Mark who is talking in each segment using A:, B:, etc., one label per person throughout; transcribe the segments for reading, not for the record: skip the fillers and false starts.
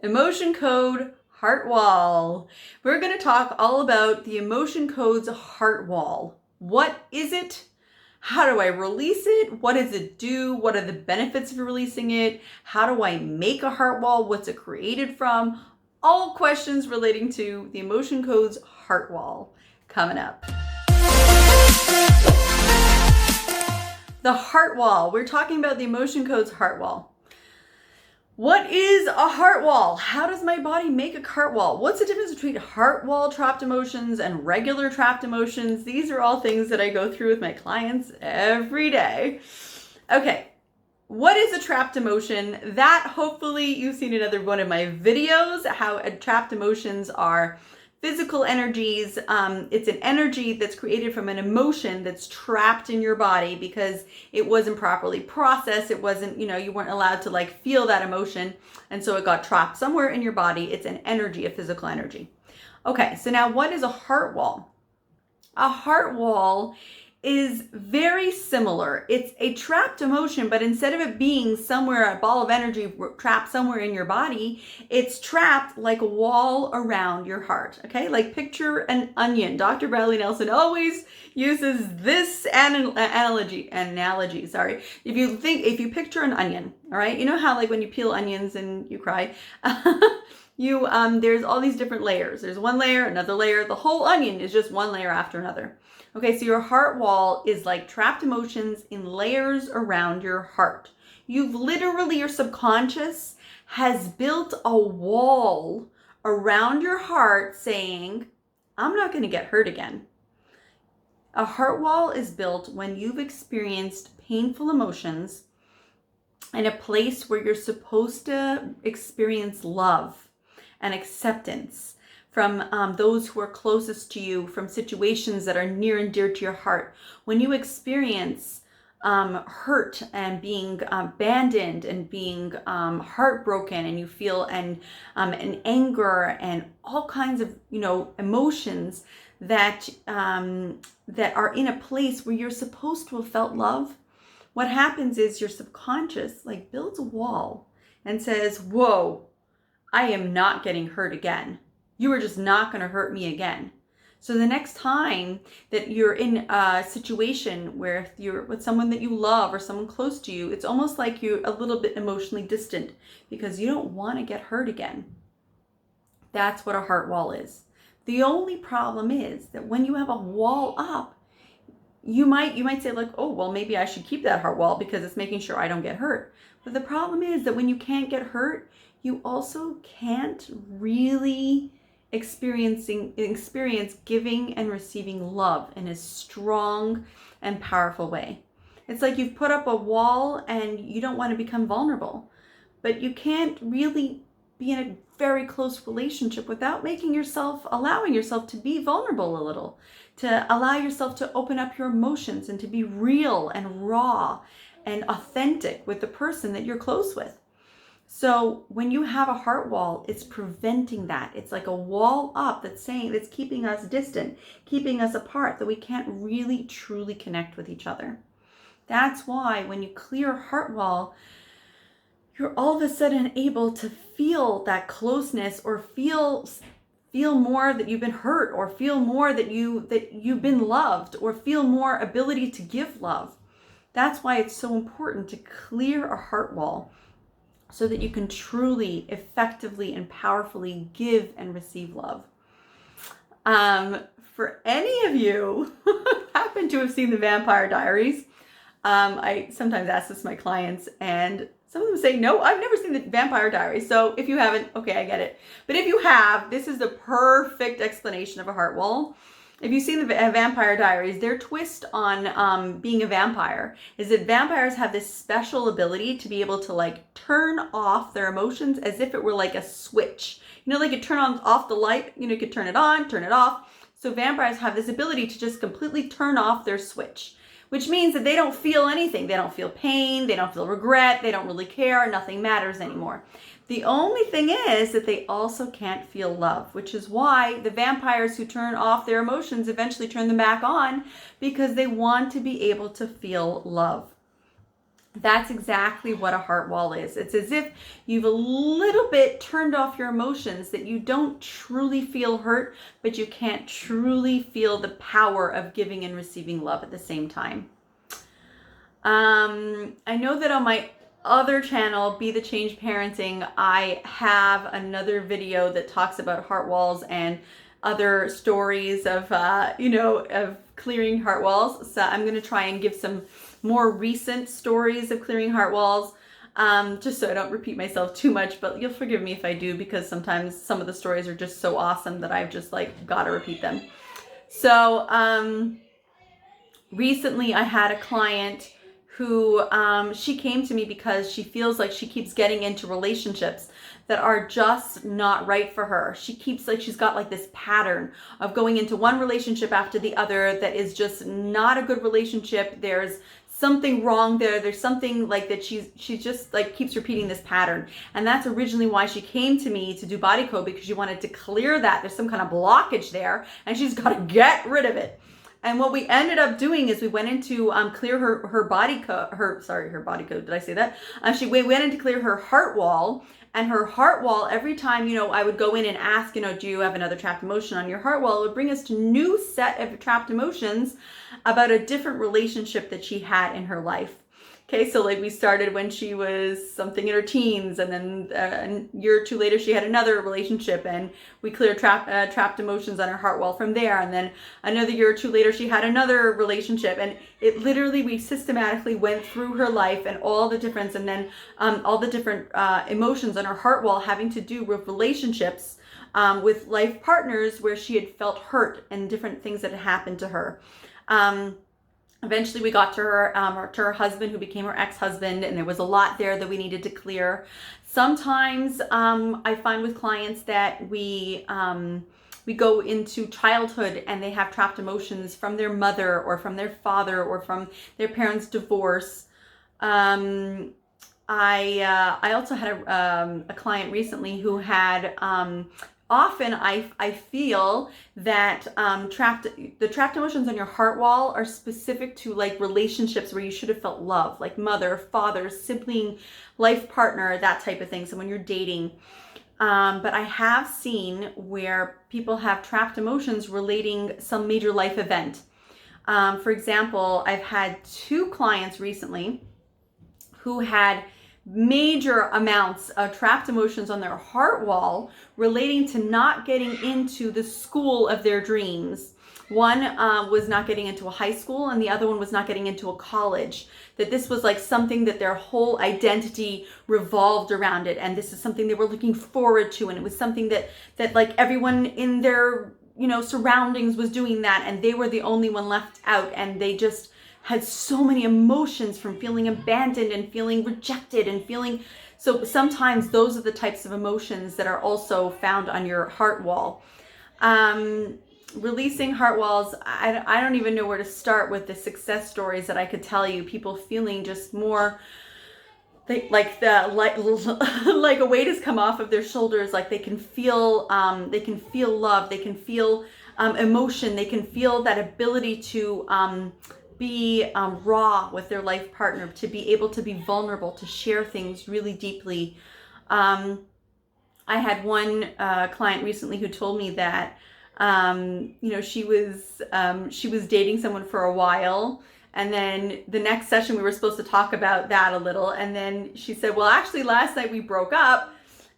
A: Emotion code heart wall. We're going to talk all about the emotion code's heart wall. What is it? How do I release it? What does it do? What are the benefits of releasing it? How do I make a heart wall? What's it created from? All questions relating to the emotion code's heart wall coming up. The heart wall. We're talking about the emotion code's heart wall. What is a heart wall? How does my body make a heart wall? What's the difference between heart wall trapped emotions and regular trapped emotions? These are all things that I go through with my clients every day. Okay, what is a trapped emotion? That hopefully you've seen another one of my videos, how trapped emotions are physical energies. It's an energy that's created from an emotion that's trapped in your body because it wasn't properly processed. It wasn't, you weren't allowed to feel that emotion. And so it got trapped somewhere in your body. It's an energy, a physical energy. Okay, so now what is a heart wall? A heart wall is very similar. It's a trapped emotion, but instead of it being somewhere, a ball of energy trapped somewhere in your body, it's trapped like a wall around your heart. Okay, like picture an onion. Dr. Bradley Nelson always uses this analogy. If you picture an onion, all right, you know how when you peel onions and you cry, there's all these different layers. There's one layer, another layer. The whole onion is just one layer after another. Okay, so your heart wall is like trapped emotions in layers around your heart. Your subconscious has built a wall around your heart saying, I'm not going to get hurt again. A heart wall is built when you've experienced painful emotions in a place where you're supposed to experience love and acceptance from those who are closest to you, from situations that are near and dear to your heart. When you experience hurt and being abandoned and being heartbroken, and you feel an anger and all kinds of emotions that are in a place where you're supposed to have felt love, what happens is your subconscious builds a wall and says, whoa, I am not getting hurt again. You are just not going to hurt me again. So the next time that you're in a situation where you're with someone that you love or someone close to you, it's almost like you're a little bit emotionally distant because you don't want to get hurt again. That's what a heart wall is. The only problem is that when you have a wall up, you might say oh, well, maybe I should keep that heart wall because it's making sure I don't get hurt. But the problem is that when you can't get hurt, you also can't really experience giving and receiving love in a strong and powerful way. It's like you've put up a wall and you don't want to become vulnerable, but you can't really be in a very close relationship without allowing yourself to be vulnerable a little, to allow yourself to open up your emotions and to be real and raw and authentic with the person that you're close with. So when you have a heart wall, it's preventing that. It's like a wall up that's keeping us distant, keeping us apart, that we can't really truly connect with each other. That's why when you clear a heart wall, you're all of a sudden able to feel that closeness, or feel more that you've been hurt, or feel more that you've been loved, or feel more ability to give love. That's why it's so important to clear a heart wall, so that you can truly, effectively, and powerfully give and receive love. For any of you who happen to have seen The Vampire Diaries, I sometimes ask this to my clients, and some of them say, no, I've never seen The Vampire Diaries. So if you haven't, okay, I get it. But if you have, this is the perfect explanation of a heart wall. If you've seen The Vampire Diaries, their twist on being a vampire is that vampires have this special ability to be able to turn off their emotions as if it were like a switch. You turn off the light, you could turn it on, turn it off. So vampires have this ability to just completely turn off their switch, which means that they don't feel anything. They don't feel pain, they don't feel regret, they don't really care, nothing matters anymore. The only thing is that they also can't feel love, which is why the vampires who turn off their emotions eventually turn them back on, because they want to be able to feel love. That's exactly what a heart wall is. It's as if you've a little bit turned off your emotions, that you don't truly feel hurt, but you can't truly feel the power of giving and receiving love at the same time. I know that on my other channel, Be the Change Parenting, I have another video that talks about heart walls and other stories of, of clearing heart walls. So I'm going to try and give some more recent stories of clearing heart walls, just so I don't repeat myself too much, but you'll forgive me if I do, because sometimes some of the stories are just so awesome that I've just like got to repeat them. So recently I had a client who she came to me because she feels like she keeps getting into relationships that are just not right for her. She's got like this pattern of going into one relationship after the other that is just not a good relationship. There's something wrong there. There's something like that she just like keeps repeating this pattern. And that's originally why she came to me to do body code, because she wanted to clear that. There's some kind of blockage there and she's got to get rid of it. And what we ended up doing is we went into clear her body code. Her body code. Did I say that? We went in to clear her heart wall. And her heart wall, every time, I would go in and ask, do you have another trapped emotion on your heart wall? It would bring us to new set of trapped emotions about a different relationship that she had in her life. Okay, so like we started when she was something in her teens, and then a year or two later she had another relationship, and we cleared trapped emotions on her heart wall from there. And then another year or two later she had another relationship, and it literally, we systematically went through her life and all the difference, and then all the different emotions on her heart wall having to do with relationships with life partners where she had felt hurt and different things that had happened to her. Eventually we got to her husband, who became her ex-husband, and there was a lot there that we needed to clear. Sometimes I find with clients that we go into childhood and they have trapped emotions from their mother or from their father or from their parents' divorce. I also had a client recently who had often I feel that the trapped emotions on your heart wall are specific to like relationships where you should have felt love, like mother, father, sibling, life partner, that type of thing. So when you're dating. But I have seen where people have trapped emotions relating some major life event. For example, I've had 2 clients recently who had major amounts of trapped emotions on their heart wall relating to not getting into the school of their dreams. One was not getting into a high school, and the other one was not getting into a college. That this was like something that their whole identity revolved around it, and this is something they were looking forward to, and it was something that like everyone in their surroundings was doing that, and they were the only one left out, and they just had so many emotions from feeling abandoned and feeling rejected and feeling. So sometimes those are the types of emotions that are also found on your heart wall. Releasing heart walls, I don't even know where to start with the success stories that I could tell you. People feeling just more like a weight has come off of their shoulders. Like they can feel love, they can feel emotion, they can feel that ability to be raw with their life partner, to be able to be vulnerable, to share things really deeply. I had one client recently who told me that she was dating someone for a while, and then the next session we were supposed to talk about that a little, and then she said, well, actually last night we broke up,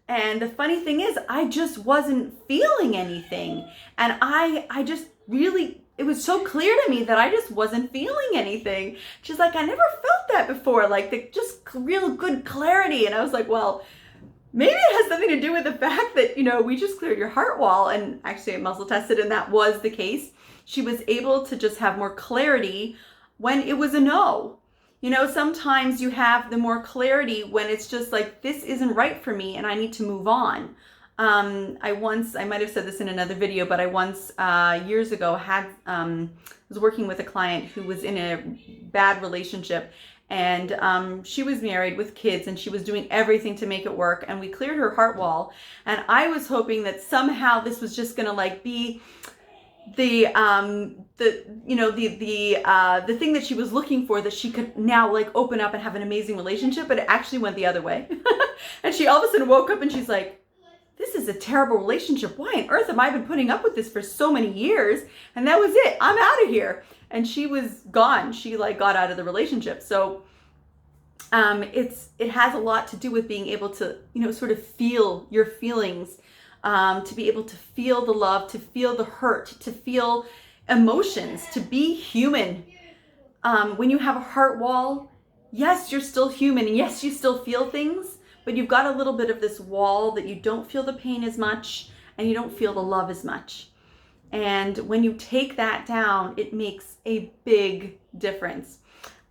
A: and the funny thing is I just wasn't feeling anything, and I just really, it was so clear to me that I just wasn't feeling anything. She's like, I never felt that before, like the just real good clarity. And I was like, well, maybe it has something to do with the fact that, we just cleared your heart wall. And actually I muscle tested, and that was the case. She was able to just have more clarity when it was a no. Sometimes you have the more clarity when it's just like, this isn't right for me and I need to move on. I might have said this in another video, but I once, years ago, was working with a client who was in a bad relationship, and she was married with kids, and she was doing everything to make it work, and we cleared her heart wall, and I was hoping that somehow this was just gonna like be the thing that she was looking for, that she could now like open up and have an amazing relationship, but it actually went the other way. And she all of a sudden woke up and she's like, this is a terrible relationship. Why on earth have I been putting up with this for so many years? And that was it. I'm out of here. And she was gone. She like got out of the relationship. So it has a lot to do with being able to, sort of feel your feelings, to be able to feel the love, to feel the hurt, to feel emotions, to be human. When you have a heart wall, yes, you're still human, and yes, you still feel things, but you've got a little bit of this wall that you don't feel the pain as much and you don't feel the love as much. And when you take that down, it makes a big difference.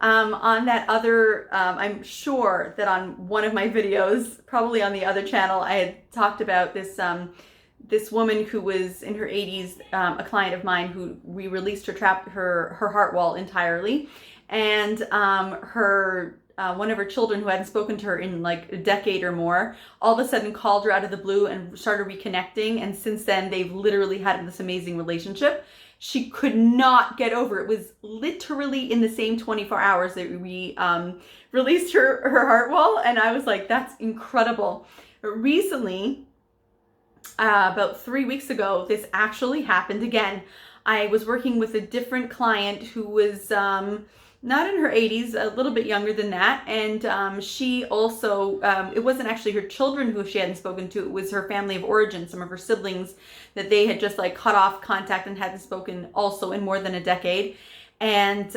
A: On that other, I'm sure that on one of my videos, probably on the other channel, I had talked about this this woman who was in her 80s, a client of mine who we released her heart wall entirely, and her one of her children who hadn't spoken to her in like a decade or more, all of a sudden called her out of the blue and started reconnecting, and since then they've literally had this amazing relationship. She could not get over it. It was literally in the same 24 hours that we released her heart wall, and I was like, that's incredible. Recently, about 3 weeks ago, this actually happened again. I was working with a different client who was not in her 80s, a little bit younger than that, and she also, it wasn't actually her children who she hadn't spoken to, it was her family of origin, some of her siblings that they had just like cut off contact and hadn't spoken also in more than a decade. And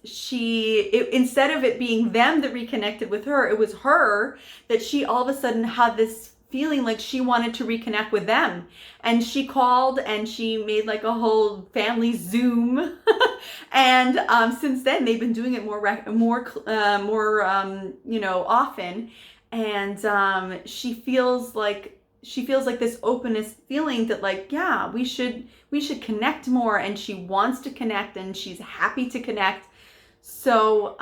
A: instead of it being them that reconnected with her, it was her that she all of a sudden had this feeling like she wanted to reconnect with them. And she called and she made like a whole family Zoom. And since then they've been doing it more often. And she feels like this openness feeling that like, yeah, we should connect more, and she wants to connect and she's happy to connect. So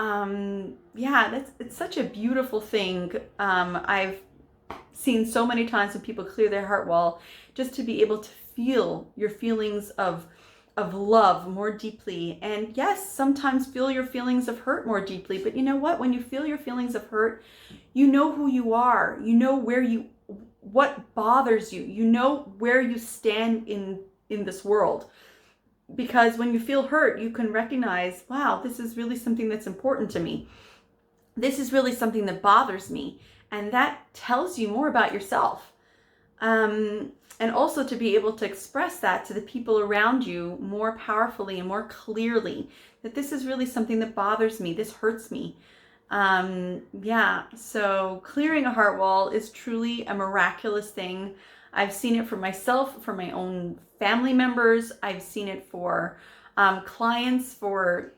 A: yeah, it's such a beautiful thing. I've seen so many times when people clear their heart wall, just to be able to feel your feelings of love more deeply. And yes, sometimes feel your feelings of hurt more deeply, but you know what? When you feel your feelings of hurt, you know who you are. You know what bothers you. You know where you stand in this world. Because when you feel hurt, you can recognize, wow, this is really something that's important to me. This is really something that bothers me. And that tells you more about yourself. And also to be able to express that to the people around you more powerfully and more clearly, that this is really something that bothers me, this hurts me. Yeah, so clearing a heart wall is truly a miraculous thing. I've seen it for myself, for my own family members. I've seen it for clients for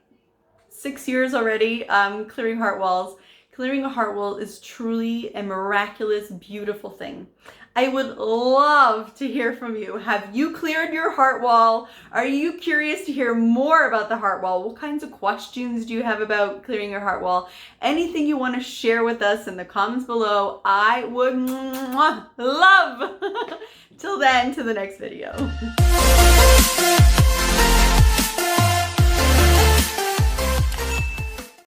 A: 6 years already, clearing heart walls. Clearing a heart wall is truly a miraculous, beautiful thing. I would love to hear from you. Have you cleared your heart wall? Are you curious to hear more about the heart wall? What kinds of questions do you have about clearing your heart wall? Anything you want to share with us in the comments below, I would love. Till then, to the next video.